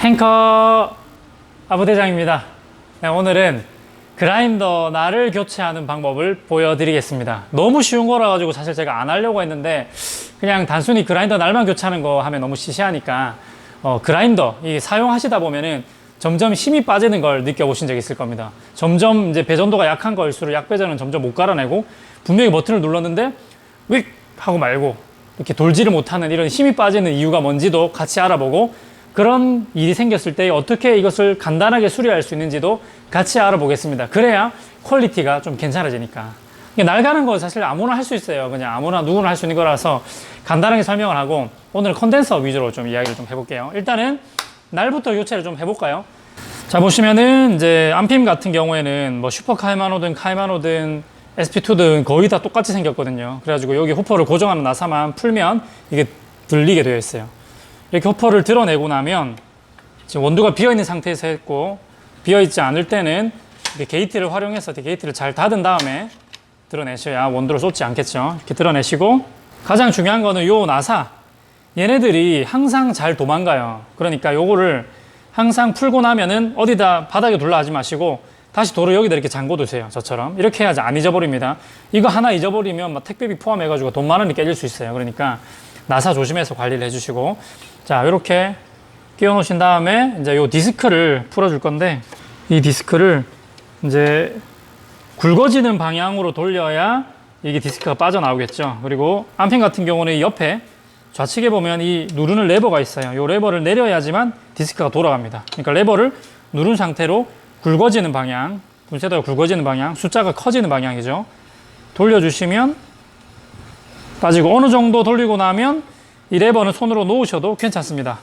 행커 아부대장입니다. 네, 오늘은 그라인더 날을 교체하는 방법을 보여드리겠습니다. 너무 쉬운 거라 가지고 사실 제가 안 하려고 했는데 그냥 단순히 그라인더 날만 교체하는 거 하면 너무 시시하니까 그라인더 이 사용하시다 보면은 점점 힘이 빠지는 걸 느껴보신 적 있을 겁니다. 점점 이제 배전도가 약한 걸수록 약배전은 점점 못 갈아내고 분명히 버튼을 눌렀는데 윅 하고 말고 이렇게 돌지를 못하는 이런 힘이 빠지는 이유가 뭔지도 같이 알아보고 그런 일이 생겼을 때 어떻게 이것을 간단하게 수리할 수 있는지도 같이 알아보겠습니다. 그래야 퀄리티가 좀 괜찮아지니까. 날 가는 거 사실 아무나 할 수 있어요. 그냥 아무나 누구나 할 수 있는 거라서 간단하게 설명을 하고 오늘 컨덴서 위주로 좀 이야기를 좀 해볼게요. 일단은 날부터 교체를 좀 해볼까요? 자, 보시면은 이제 암핌 같은 경우에는 뭐 슈퍼 카이마노든 카이마노든 SP2든 거의 다 똑같이 생겼거든요. 그래가지고 여기 호퍼를 고정하는 나사만 풀면 이게 들리게 되어 있어요. 이렇게 호퍼를 드러내고 나면 지금 원두가 비어있는 상태에서 했고 비어있지 않을 때는 이렇게 게이트를 활용해서 이렇게 게이트를 잘 닫은 다음에 드러내셔야 원두를 쏟지 않겠죠. 이렇게 드러내시고 가장 중요한 거는 요 나사 얘네들이 항상 잘 도망가요. 그러니까 요거를 항상 풀고 나면은 어디다 바닥에 둘러 하지 마시고 다시 도로 여기다 이렇게 잠궈 두세요. 저처럼 이렇게 해야지 안 잊어버립니다. 이거 하나 잊어버리면 막 택배비 포함해가지고 돈 많은 게 깨질 수 있어요. 그러니까 나사 조심해서 관리를 해주시고 자 이렇게 끼워 놓으신 다음에 이제 요 디스크를 풀어줄 건데 이 디스크를 이제 굵어지는 방향으로 돌려야 이게 디스크가 빠져나오겠죠. 그리고 암펜 같은 경우는 이 옆에 좌측에 보면 이 누르는 레버가 있어요. 이 레버를 내려야지만 디스크가 돌아갑니다. 그러니까 레버를 누른 상태로 굵어지는 방향, 분쇄도가 굵어지는 방향, 숫자가 커지는 방향이죠. 돌려주시면 빠지고 어느 정도 돌리고 나면 이 레버는 손으로 놓으셔도 괜찮습니다.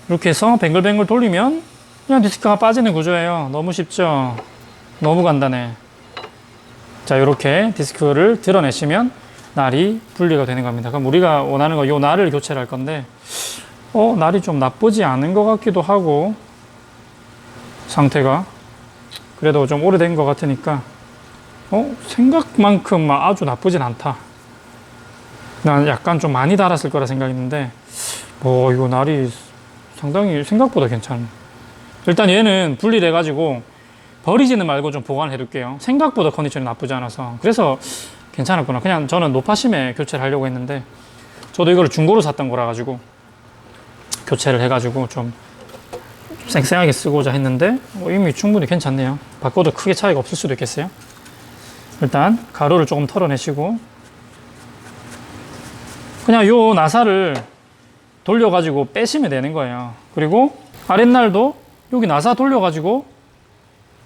이렇게 해서 뱅글뱅글 돌리면 그냥 디스크가 빠지는 구조예요. 너무 쉽죠? 너무 간단해. 자, 이렇게 디스크를 드러내시면 날이 분리가 되는 겁니다. 그럼 우리가 원하는 거 요 날을 교체를 할 건데 날이 좀 나쁘지 않은 것 같기도 하고 상태가 그래도 좀 오래된 것 같으니까 생각만큼 아주 나쁘진 않다. 난 약간 좀 많이 달았을 거라 생각했는데 이거 날이 상당히 생각보다 괜찮네. 일단 얘는 분리를 해가지고 버리지는 말고 좀 보관을 해둘게요. 생각보다 컨디션이 나쁘지 않아서 그래서 괜찮았구나. 그냥 저는 노파심에 교체를 하려고 했는데 저도 이거를 중고로 샀던 거라 가지고 교체를 해가지고 좀 쌩쌩하게 쓰고자 했는데 이미 충분히 괜찮네요. 바꿔도 크게 차이가 없을 수도 있겠어요. 일단 가루를 조금 털어내시고 그냥 요 나사를 돌려가지고 빼시면 되는 거예요. 그리고 아랫날도 여기 나사 돌려가지고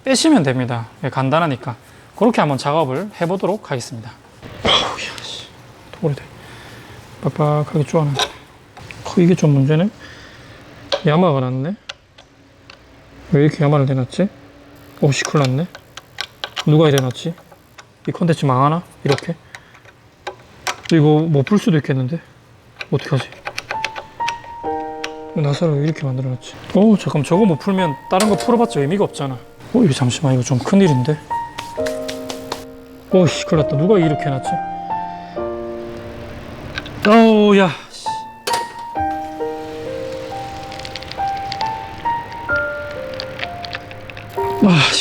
빼시면 됩니다. 간단하니까 그렇게 한번 작업을 해보도록 하겠습니다. 오래돼. 빡빡하게 쪼아놨네. 이게 좀 문제네. 야마가 났네. 왜 이렇게 야마를 대놨지? 시클 났네. 누가 이래놨지? 이 컨텐츠 망하나? 이렇게? 이거 못 풀 수도 있겠는데? 어떡하지? 나사를 왜 이렇게 만들어놨지? 잠깐 저거 못 풀면 다른 거 풀어봤자 의미가 없잖아. 이거 잠시만, 이거 좀 큰일인데? 큰일 났다. 누가 이렇게 해놨지? 야.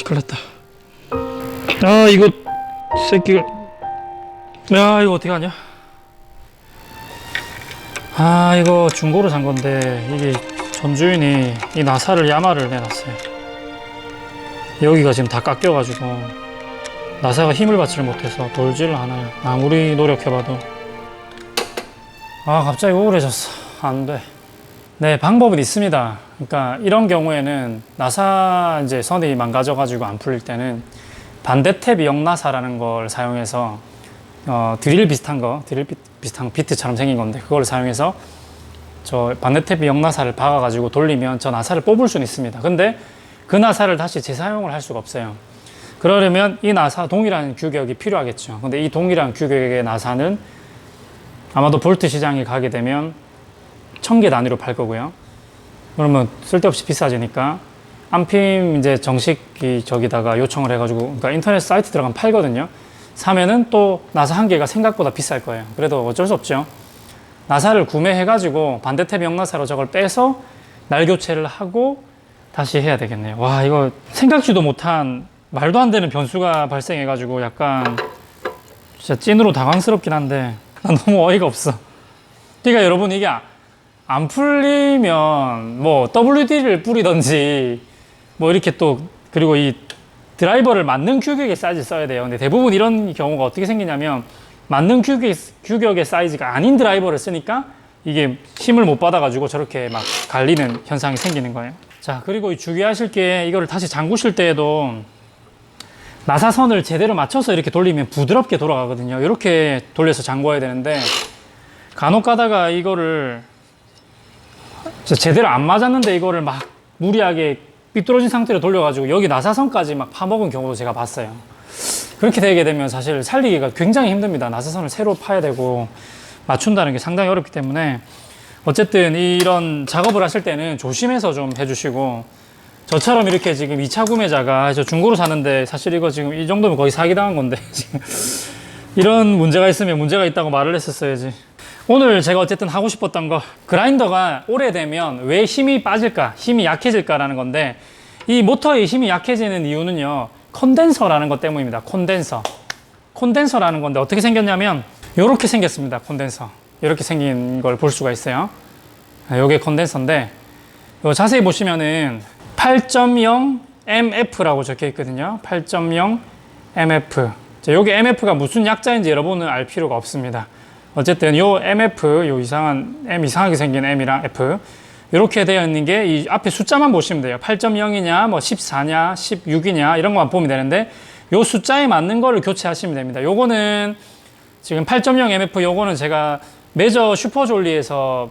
큰일 났다. 이거 새끼가. 이거 어떻게 하냐? 이거 중고로 산 건데 이게 전주인이 이 나사를 야마를 내놨어요. 여기가 지금 다 깎여가지고 나사가 힘을 받지를 못해서 돌지를 않아요. 아무리 노력해봐도. 갑자기 우울해졌어. 안 돼. 네, 방법은 있습니다. 그러니까 이런 경우에는 나사 이제 선이 망가져가지고 안 풀릴 때는 반대탭 역나사라는 걸 사용해서 드릴 비슷한 비트처럼 생긴 건데 그걸 사용해서 저 반대탭 역나사를 박아가지고 돌리면 저 나사를 뽑을 수는 있습니다. 근데 그 나사를 다시 재사용을 할 수가 없어요. 그러려면 이 나사 동일한 규격이 필요하겠죠. 근데 이 동일한 규격의 나사는 아마도 볼트 시장에 가게 되면 1000개 단위로 팔 거고요. 그러면 쓸데없이 비싸지니까 암핌 이제 정식 저기다가 요청을 해가지고 그러니까 인터넷 사이트 들어가면 팔거든요. 사면은 또 나사 한 개가 생각보다 비쌀 거예요. 그래도 어쩔 수 없죠. 나사를 구매해가지고 반대탭 역나사로 저걸 빼서 날 교체를 하고 다시 해야 되겠네요. 와, 이거 생각지도 못한 말도 안 되는 변수가 발생해가지고 약간 진짜 찐으로 당황스럽긴 한데 난 너무 어이가 없어. 그러니까 여러분, 이게 안 풀리면 뭐 WD를 뿌리던지 뭐 이렇게 또, 그리고 이 드라이버를 맞는 규격의 사이즈 써야 돼요. 근데 대부분 이런 경우가 어떻게 생기냐면 맞는 규격의 사이즈가 아닌 드라이버를 쓰니까 이게 힘을 못 받아가지고 저렇게 막 갈리는 현상이 생기는 거예요. 자, 그리고 주의하실 게, 이거를 다시 잠그실 때에도 나사선을 제대로 맞춰서 이렇게 돌리면 부드럽게 돌아가거든요. 이렇게 돌려서 잠궈야 되는데 간혹 가다가 이거를 제대로 안 맞았는데 이거를 막 무리하게 삐뚤어진 상태로 돌려가지고 여기 나사선까지 막 파먹은 경우도 제가 봤어요. 그렇게 되게 되면 사실 살리기가 굉장히 힘듭니다. 나사선을 새로 파야 되고 맞춘다는 게 상당히 어렵기 때문에 어쨌든 이런 작업을 하실 때는 조심해서 좀 해주시고, 저처럼 이렇게 지금 2차 구매자가 저 중고로 사는데 사실 이거 지금 이 정도면 거의 사기당한 건데 지금 이런 문제가 있으면 문제가 있다고 말을 했었어야지. 오늘 제가 어쨌든 하고 싶었던 거, 그라인더가 오래되면 왜 힘이 빠질까, 힘이 약해질까라는 건데, 이 모터의 힘이 약해지는 이유는요, 콘덴서라는 것 때문입니다. 콘덴서라는 건데 어떻게 생겼냐면 이렇게 생겼습니다. 콘덴서 이렇게 생긴 걸 볼 수가 있어요. 이게 콘덴서인데, 이거 자세히 보시면은 8.0 MF라고 적혀 있거든요. 8.0 MF. 여기 MF가 무슨 약자인지 여러분은 알 필요가 없습니다. 어쨌든 요 MF, 요 이상하게 생긴 M이랑 F, 이렇게 되어 있는 게 이 앞에 숫자만 보시면 돼요. 8.0이냐, 뭐 14냐, 16이냐 이런 것만 보면 되는데, 요 숫자에 맞는 거를 교체하시면 됩니다. 요거는 지금 8.0 MF, 요거는 제가 메저 슈퍼졸리에서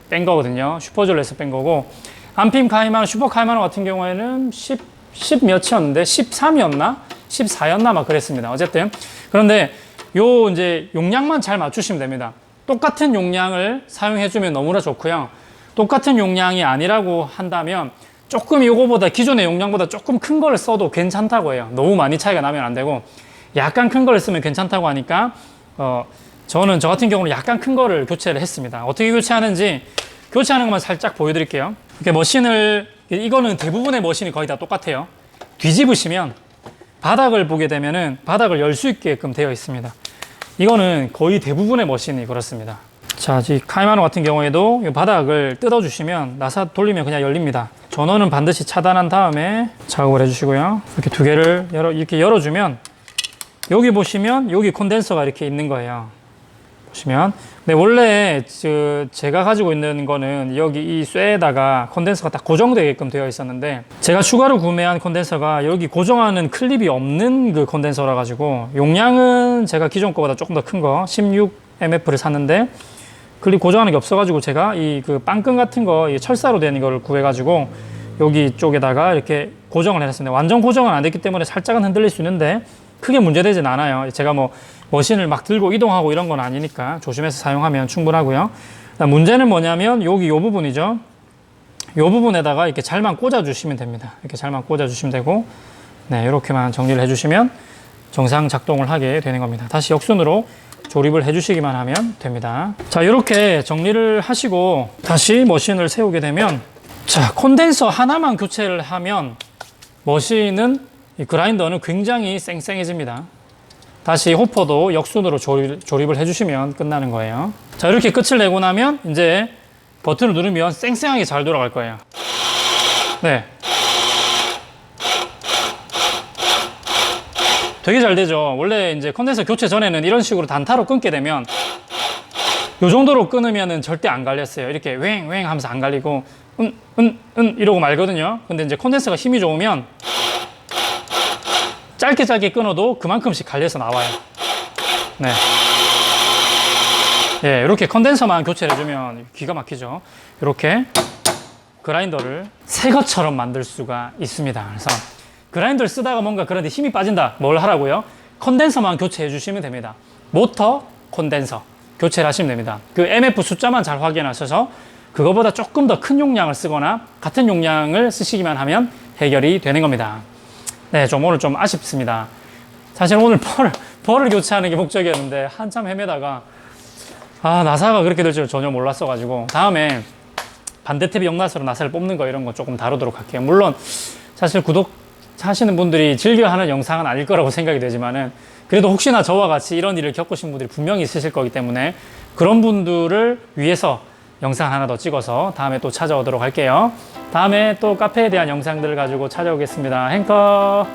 뺀 거거든요. 슈퍼졸리에서 뺀 거고, 안핌 카이마노, 슈퍼 카이마노 같은 경우에는 10 몇이었는데 13이었나? 14였나? 막 그랬습니다. 어쨌든 그런데 요 이제 용량만 잘 맞추시면 됩니다. 똑같은 용량을 사용해주면 너무나 좋고요. 똑같은 용량이 아니라고 한다면 조금 요거보다, 기존의 용량보다 조금 큰 걸 써도 괜찮다고 해요. 너무 많이 차이가 나면 안 되고, 약간 큰 걸 쓰면 괜찮다고 하니까 저는 저 같은 경우는 약간 큰 거를 교체를 했습니다. 어떻게 교체하는지 교체하는 것만 살짝 보여드릴게요. 이렇게 머신을, 이거는 대부분의 머신이 거의 다 똑같아요. 뒤집으시면 바닥을 보게 되면은 바닥을 열 수 있게끔 되어 있습니다. 이거는 거의 대부분의 머신이 그렇습니다. 자, 이 카이마노 같은 경우에도 이 바닥을 뜯어주시면 나사 돌리면 그냥 열립니다. 전원은 반드시 차단한 다음에 작업을 해주시고요. 이렇게 두 개를 이렇게 열어주면 여기 보시면 여기 콘덴서가 이렇게 있는 거예요. 보시면. 근데 원래 제가 가지고 있는 거는 여기 이 쇠에다가 콘덴서가 딱 고정되게끔 되어 있었는데, 제가 추가로 구매한 콘덴서가 여기 고정하는 클립이 없는 그 콘덴서라 가지고, 용량은 제가 기존 거보다 조금 더 큰 거 16MF를 샀는데 클립 고정하는 게 없어 가지고 제가 이 그 빵끈 같은 거, 이 철사로 된 이거를 구해 가지고 여기 쪽에다가 이렇게 고정을 해놨습니다. 완전 고정은 안 됐기 때문에 살짝은 흔들릴 수 있는데 크게 문제되진 않아요. 제가 뭐 머신을 막 들고 이동하고 이런 건 아니니까 조심해서 사용하면 충분하고요. 문제는 뭐냐면 여기 요 부분이죠. 요 부분에다가 이렇게 잘만 꽂아 주시면 됩니다. 이렇게 잘만 꽂아 주시면 되고, 네, 이렇게만 정리를 해 주시면 정상 작동을 하게 되는 겁니다. 다시 역순으로 조립을 해 주시기만 하면 됩니다. 자, 이렇게 정리를 하시고 다시 머신을 세우게 되면, 자, 콘덴서 하나만 교체를 하면 머신은, 이 그라인더는 굉장히 쌩쌩해집니다. 다시 호퍼도 역순으로 조립을 해주시면 끝나는 거예요. 자, 이렇게 끝을 내고 나면 이제 버튼을 누르면 쌩쌩하게 잘 돌아갈 거예요. 네. 되게 잘 되죠. 원래 이제 콘덴서 교체 전에는 이런 식으로 단타로 끊게 되면 요 정도로 끊으면은 절대 안 갈렸어요. 이렇게 웽웽 하면서 안 갈리고 이러고 말거든요. 근데 이제 콘덴서가 힘이 좋으면 짧게 끊어도 그만큼씩 갈려서 나와요. 네. 예, 이렇게 컨덴서만 교체를 해주면 기가 막히죠. 이렇게 그라인더를 새 것처럼 만들 수가 있습니다. 그래서 그라인더를 쓰다가 뭔가 그런데 힘이 빠진다. 뭘 하라고요? 컨덴서만 교체해 주시면 됩니다. 모터, 컨덴서 교체를 하시면 됩니다. 그 MF 숫자만 잘 확인하셔서 그거보다 조금 더 큰 용량을 쓰거나 같은 용량을 쓰시기만 하면 해결이 되는 겁니다. 네, 오늘 좀 아쉽습니다. 사실 오늘 벌을 교체하는 게 목적이었는데 한참 헤매다가 나사가 그렇게 될 줄 전혀 몰랐어가지고 다음에 반대탭 역나스로 나사를 뽑는 거 이런 거 조금 다루도록 할게요. 물론 사실 구독하시는 분들이 즐겨하는 영상은 아닐 거라고 생각이 되지만은 그래도 혹시나 저와 같이 이런 일을 겪으신 분들이 분명히 있으실 거기 때문에 그런 분들을 위해서 영상 하나 더 찍어서 다음에 또 찾아오도록 할게요. 다음에 또 카페에 대한 영상들을 가지고 찾아오겠습니다. 행커.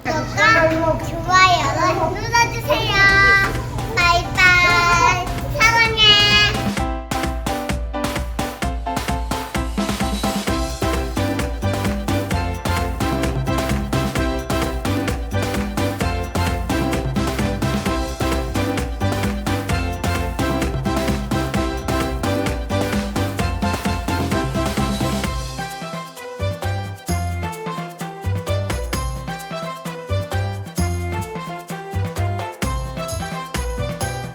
너가 너무